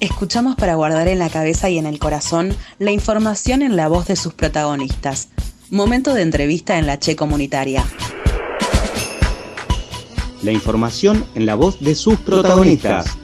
Escuchamos para guardar en la cabeza y en el corazón la información en la voz de sus protagonistas. Momento de entrevista en la Che Comunitaria. La información en la voz de sus protagonistas.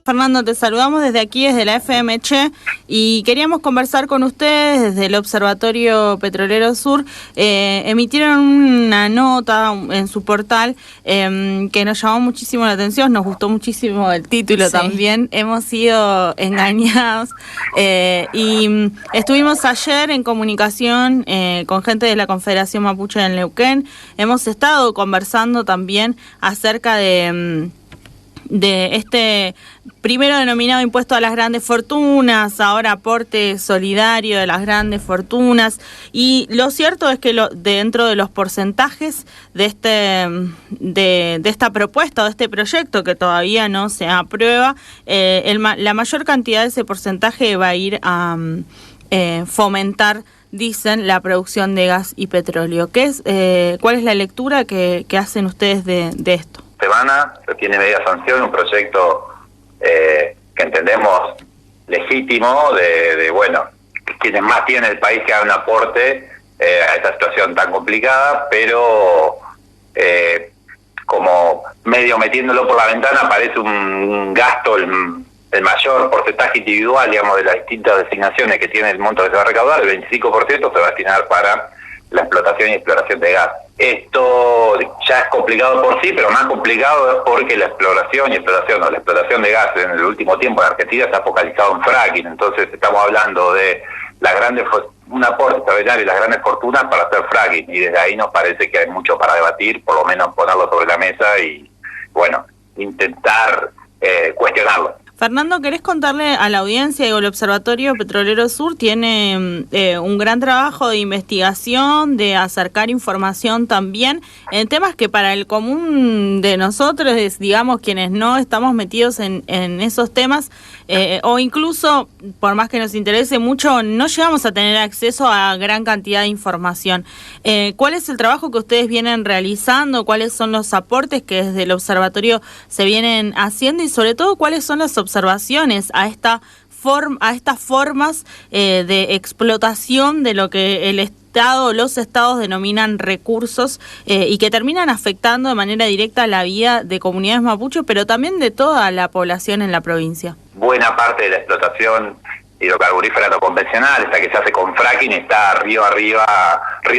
Fernando, te saludamos desde aquí, desde la FM Che, y queríamos conversar con ustedes desde el Observatorio Petrolero Sur. Emitieron una nota en su portal que nos llamó muchísimo la atención, nos gustó muchísimo el título también. Hemos sido engañados y estuvimos ayer en comunicación con gente de la Confederación Mapuche en Neuquén. Hemos estado conversando también acerca de este primero denominado impuesto a las grandes fortunas, ahora aporte solidario de las grandes fortunas, y lo cierto es que dentro de los porcentajes de esta propuesta o de este proyecto que todavía no se aprueba, la mayor cantidad de ese porcentaje va a ir a fomentar, dicen, la producción de gas y petróleo. ¿Cuál es la lectura que hacen ustedes de esto? Semana se tiene media sanción, un proyecto que entendemos legítimo de quienes más tienen el país que hagan un aporte a esta situación tan complicada, pero como medio metiéndolo por la ventana aparece un gasto, el mayor porcentaje individual, digamos, de las distintas designaciones que tiene el monto que se va a recaudar, el 25% se va a destinar para la explotación y exploración de gas. Esto ya es complicado por sí, pero más complicado es porque la exploración de gas en el último tiempo en Argentina se ha focalizado en fracking. Entonces estamos hablando de un aporte extraordinario y las grandes fortunas para hacer fracking, y desde ahí nos parece que hay mucho para debatir, por lo menos ponerlo sobre la mesa y intentar cuestionarlo. Fernando, ¿querés contarle a la audiencia? El Observatorio Petrolero Sur tiene un gran trabajo de investigación, de acercar información también en temas que para el común de nosotros, digamos, quienes no estamos metidos en esos temas, o incluso, por más que nos interese mucho, no llegamos a tener acceso a gran cantidad de información. ¿Cuál es el trabajo que ustedes vienen realizando? ¿Cuáles son los aportes que desde el observatorio se vienen haciendo? Y sobre todo, ¿cuáles son las observaciones a estas formas de explotación de lo que el Estado, los estados denominan recursos y que terminan afectando de manera directa la vida de comunidades mapuches, pero también de toda la población en la provincia? Buena parte de la explotación hidrocarburífera no convencional, esta que se hace con fracking, está río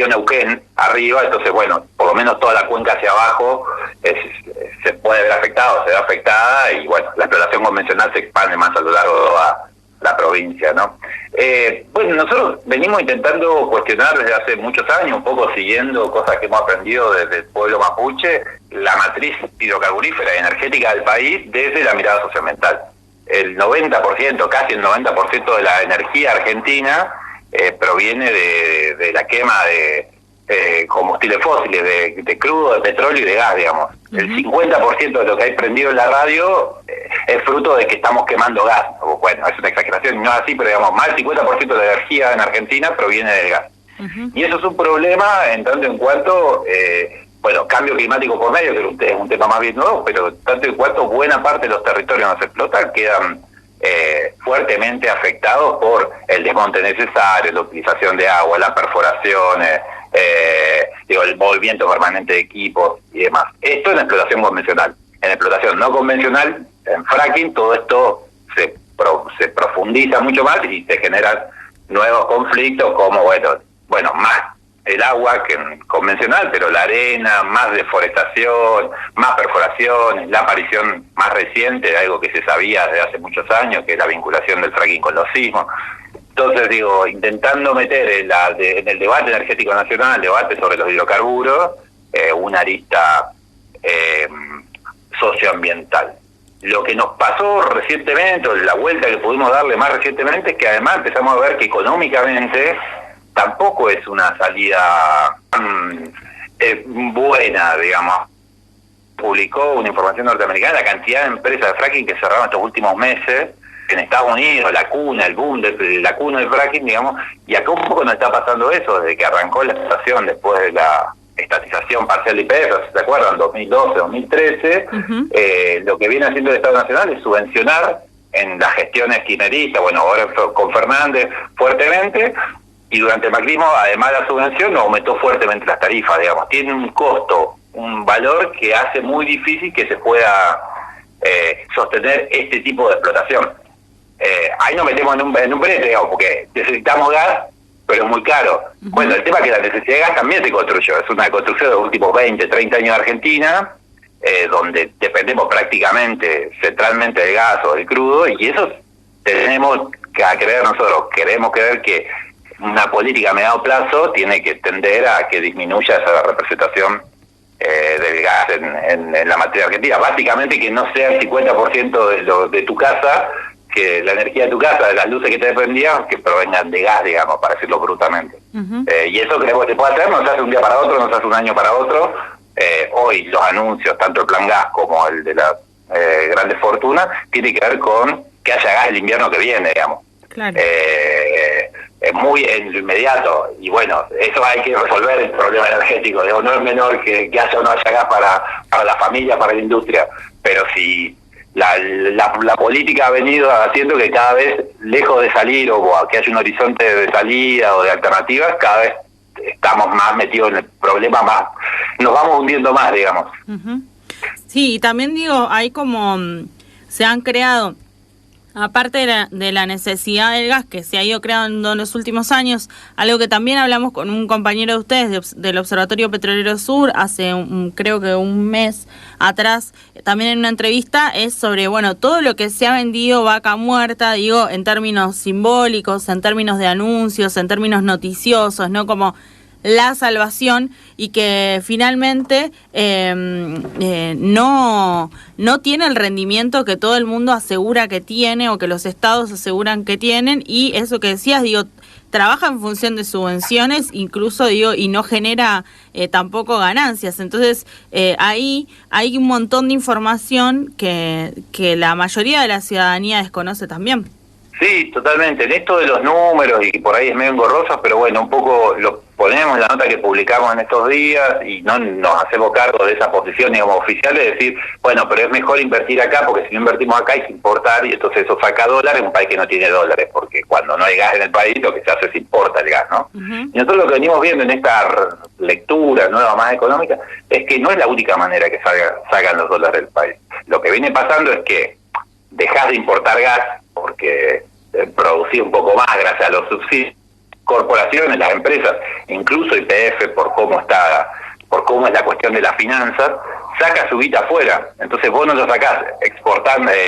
Neuquén arriba, entonces por lo menos toda la cuenca hacia abajo se puede ver afectada, se ve afectada, y la explotación convencional se expande más a lo largo de toda la provincia, ¿no? Nosotros venimos intentando cuestionar desde hace muchos años, un poco siguiendo cosas que hemos aprendido desde el pueblo mapuche, la matriz hidrocarburífera y energética del país desde la mirada socioambiental. El 90%, casi el 90% de la energía argentina proviene de la quema de combustibles fósiles, de crudo, de petróleo y de gas, digamos. El 50% de lo que hay prendido en la radio es fruto de que estamos quemando gas. Es una exageración, no es así, pero digamos, más del 50% de la energía en Argentina proviene del gas. Y eso es un problema en tanto en cuanto... cambio climático por medio, que es un tema más bien nuevo, pero tanto en cuanto buena parte de los territorios donde se explota quedan fuertemente afectados por el desmonte necesario, la utilización de agua, las perforaciones, el movimiento permanente de equipos y demás. Esto en la explotación convencional. En la explotación no convencional, en fracking, todo esto se profundiza mucho más y se generan nuevos conflictos como, más el agua que convencional, pero la arena, más deforestación, más perforaciones, la aparición más reciente de algo que se sabía desde hace muchos años, que es la vinculación del fracking con los sismos. Entonces, intentando meter en el debate energético nacional, el debate sobre los hidrocarburos, una arista socioambiental. Lo que nos pasó recientemente, o la vuelta que pudimos darle más recientemente, es que además empezamos a ver que económicamente tampoco es una salida buena, digamos. Publicó una información norteamericana la cantidad de empresas de fracking que cerraron estos últimos meses en Estados Unidos, la cuna, el boom de la cuna del fracking, digamos, y acá un poco nos está pasando eso, desde que arrancó la estación después de la estatización parcial de YPF, ¿se acuerdan? 2012, 2013, lo que viene haciendo el Estado Nacional es subvencionar en las gestiones kirchneristas, bueno, ahora con Fernández fuertemente, y durante el macrismo, además de la subvención, aumentó fuertemente las tarifas, digamos. Tiene un costo, un valor que hace muy difícil que se pueda sostener este tipo de explotación. Ahí nos metemos en un brete, digamos, porque necesitamos gas, pero es muy caro. Uh-huh. Bueno, el tema es que la necesidad de gas también se construyó, es una construcción de los últimos 20, 30 años de Argentina, donde dependemos prácticamente centralmente del gas o del crudo, y eso tenemos que creer nosotros, queremos creer que una política a mediano plazo tiene que tender a que disminuya esa representación del gas en la materia argentina. Básicamente que no sea el 50% de tu casa, que la energía de tu casa, de las luces que te prendían, que provengan de gas, digamos, para decirlo brutamente. Uh-huh. Y eso creemos que se puede hacer, no se hace un día para otro, no se hace un año para otro. Hoy los anuncios, tanto el plan gas como el de las grandes fortunas, tiene que ver con que haya gas el invierno que viene, digamos. Claro. Es muy en lo inmediato, y bueno, eso hay que resolver el problema energético, digo, no es menor que haya o no haya gas para la familia, para la industria, pero si la política ha venido haciendo que cada vez, lejos de salir o que haya un horizonte de salida o de alternativas, cada vez estamos más metidos en el problema, más nos vamos hundiendo más, digamos. Uh-huh. Sí, y también digo, hay como se han creado, aparte de la necesidad del gas que se ha ido creando en los últimos años, algo que también hablamos con un compañero de ustedes del Observatorio Petrolero Sur hace creo que un mes atrás, también en una entrevista, es sobre, bueno, todo lo que se ha vendido vaca muerta, digo, en términos simbólicos, en términos de anuncios, en términos noticiosos, ¿no? Como la salvación, y que finalmente no tiene el rendimiento que todo el mundo asegura que tiene o que los estados aseguran que tienen, y eso que decías, digo, trabaja en función de subvenciones, incluso, digo, y no genera tampoco ganancias. Entonces, ahí hay un montón de información que la mayoría de la ciudadanía desconoce también. Sí, totalmente. En esto de los números, y por ahí es medio engorroso, pero bueno, un poco lo ponemos en la nota que publicamos en estos días y no nos hacemos cargo de esa posición, digamos, oficial, de decir, bueno, pero es mejor invertir acá, porque si no invertimos acá hay que importar, y entonces eso saca dólares en un país que no tiene dólares, porque cuando no hay gas en el país lo que se hace es importa el gas, ¿no? Uh-huh. Y nosotros lo que venimos viendo en esta lectura nueva más económica es que no es la única manera que salgan los dólares del país. Lo que viene pasando es que dejás de importar gas porque producir un poco más gracias a los subsidios, corporaciones, las empresas, incluso YPF, por cómo es la cuestión de las finanzas, saca su guita afuera. Entonces vos no lo sacás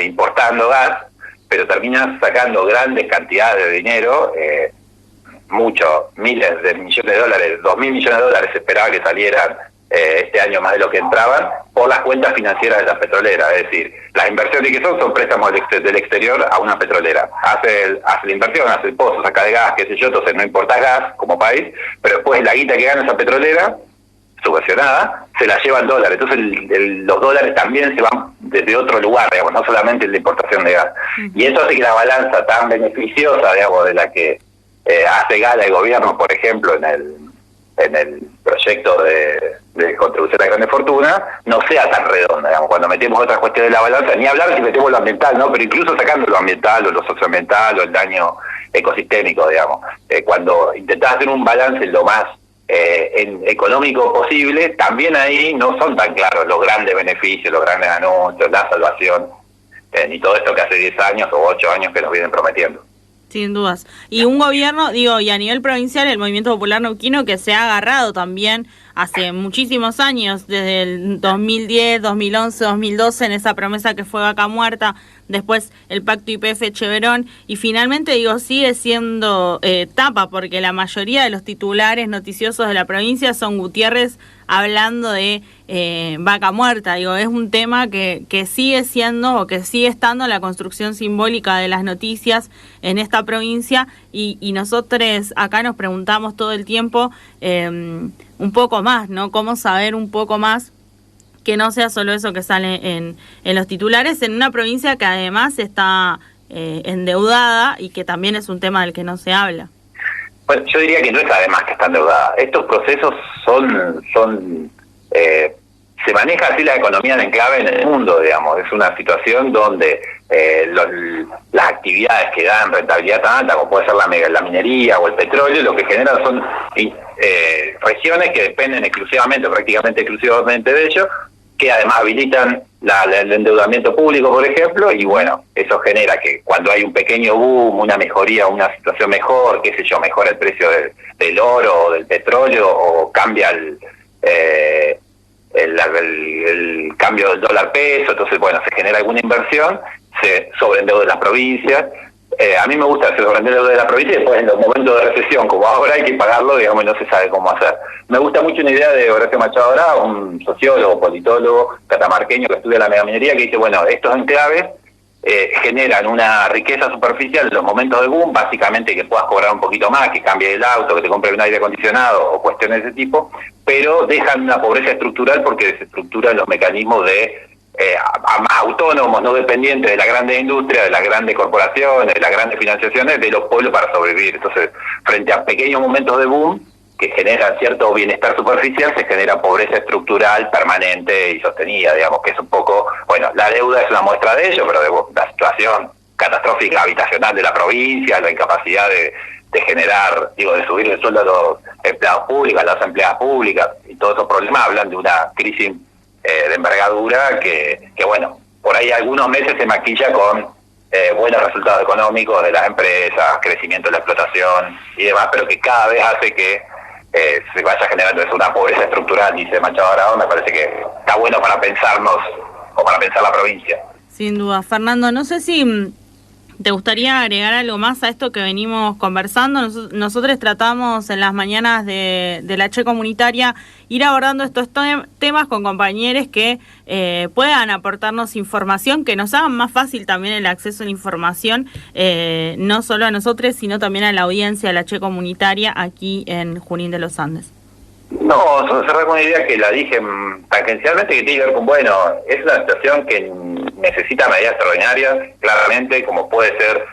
importando gas, pero terminás sacando grandes cantidades de dinero, miles de millones de dólares, 2.000 millones de dólares se esperaba que salieran este año más de lo que entraban, por las cuentas financieras de las petroleras. Es decir, las inversiones que son préstamos del exterior a una petrolera. Hace la inversión, hace el pozo, saca de gas, qué sé yo, entonces no importa gas como país, pero después la guita que gana esa petrolera, subvencionada, se la lleva en dólares. Entonces los dólares también se van desde otro lugar, digamos, no solamente la importación de gas. Y eso hace que la balanza tan beneficiosa, digamos, de la que hace gala el gobierno, por ejemplo, en el proyecto de contribución a grandes fortunas, no sea tan redonda, digamos. Cuando metemos otras cuestiones de la balanza, ni hablar si metemos lo ambiental, ¿no? Pero incluso sacando lo ambiental o lo socioambiental o el daño ecosistémico, digamos. Cuando intentás hacer un balance lo más económico posible, también ahí no son tan claros los grandes beneficios, los grandes anuncios, la salvación, ni todo esto que hace 10 años o 8 años que nos vienen prometiendo. Sin dudas. Y un gobierno, digo, y a nivel provincial, el Movimiento Popular Neuquino, que se ha agarrado también hace muchísimos años, desde el 2010, 2011, 2012, en esa promesa que fue vaca muerta, después el pacto YPF-Cheverón, y finalmente, digo, sigue siendo tapa, porque la mayoría de los titulares noticiosos de la provincia son Gutiérrez hablando de vaca muerta. Digo, es un tema que sigue siendo o que sigue estando en la construcción simbólica de las noticias en esta provincia, y nosotros acá nos preguntamos todo el tiempo un poco más, ¿no? Cómo saber un poco más, que no sea solo eso que sale en los titulares, en una provincia que además está endeudada y que también es un tema del que no se habla. Bueno, yo diría que no es además que está endeudada. Estos procesos son se maneja así la economía de enclave en el mundo, digamos. Es una situación donde las actividades que dan rentabilidad tan alta, como puede ser la minería o el petróleo, lo que generan son regiones que dependen prácticamente exclusivamente de ellos, que además habilitan el endeudamiento público, por ejemplo, y bueno, eso genera que cuando hay un pequeño boom, una mejoría, una situación mejor, qué sé yo, mejora el precio del oro o del petróleo, o cambia el cambio del dólar peso, entonces bueno, se genera alguna inversión, se sobreendeudan las provincias. A mí me gusta hacer sobreendeudo de la provincia y después en los momentos de recesión, como ahora, hay que pagarlo, digamos, y no se sabe cómo hacer. Me gusta mucho una idea de Horacio Machado Ará, un sociólogo, politólogo, catamarqueño que estudia la megaminería, que dice, bueno, estos enclaves generan una riqueza superficial en los momentos de boom, básicamente que puedas cobrar un poquito más, que cambie el auto, que te compre un aire acondicionado o cuestiones de ese tipo, pero dejan una pobreza estructural porque desestructuran los mecanismos de más autónomos, no dependientes de la grande industria, de las grandes corporaciones, de las grandes financiaciones, de los pueblos para sobrevivir. Entonces, frente a pequeños momentos de boom que generan cierto bienestar superficial, se genera pobreza estructural permanente y sostenida, digamos, que es un poco, bueno, la deuda es una muestra de ello, pero de la situación catastrófica habitacional de la provincia, la incapacidad de generar, de subir el sueldo a los empleados públicos, a las empleadas públicas, y todos esos problemas hablan de una crisis de envergadura que bueno, por ahí algunos meses se maquilla con buenos resultados económicos de las empresas, crecimiento de la explotación y demás, pero que cada vez hace que se vaya generando una pobreza estructural, dice Machado Ará. Me parece que está bueno para pensarnos o para pensar la provincia. Sin duda. Fernando, no sé si ¿te gustaría agregar algo más a esto que venimos conversando? Nosotros tratamos en las mañanas de la Che Comunitaria ir abordando estos temas con compañeros que puedan aportarnos información, que nos hagan más fácil también el acceso a la información, no solo a nosotros, sino también a la audiencia de la Che Comunitaria aquí en Junín de los Andes. No, solo cerrar con una idea que la dije tangencialmente, que tiene que ver con, bueno, es una situación que necesita medidas extraordinarias, claramente, como puede ser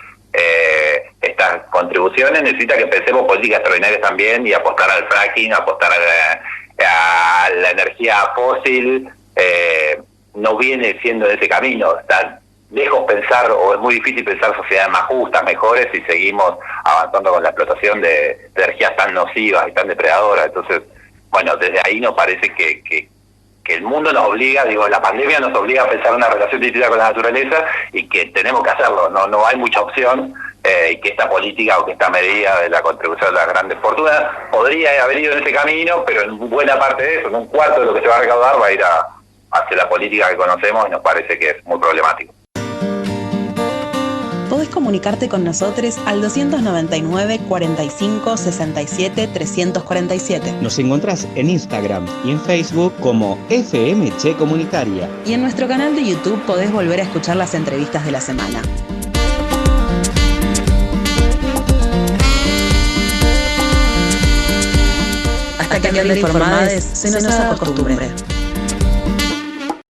estas contribuciones, necesita que pensemos políticas extraordinarias también y apostar al fracking, apostar a la energía fósil. No viene siendo ese camino, está lejos pensar, o es muy difícil pensar sociedades más justas, mejores, si seguimos avanzando con la explotación de energías tan nocivas y tan depredadoras. Entonces, bueno, desde ahí nos parece que el mundo nos obliga, la pandemia nos obliga a pensar una relación distinta con la naturaleza y que tenemos que hacerlo, no hay mucha opción, y que esta política o que esta medida de la contribución de las grandes fortunas podría haber ido en ese camino, pero en buena parte de eso, en un cuarto de lo que se va a recaudar, va a ir hacia la política que conocemos, y nos parece que es muy problemático. Podés comunicarte con nosotros al 299 45 67 347. Nos encontrás en Instagram y en Facebook como FM Che Comunitaria. Y en nuestro canal de YouTube podés volver a escuchar las entrevistas de la semana. Hasta que anden informades, se nos haga costumbre.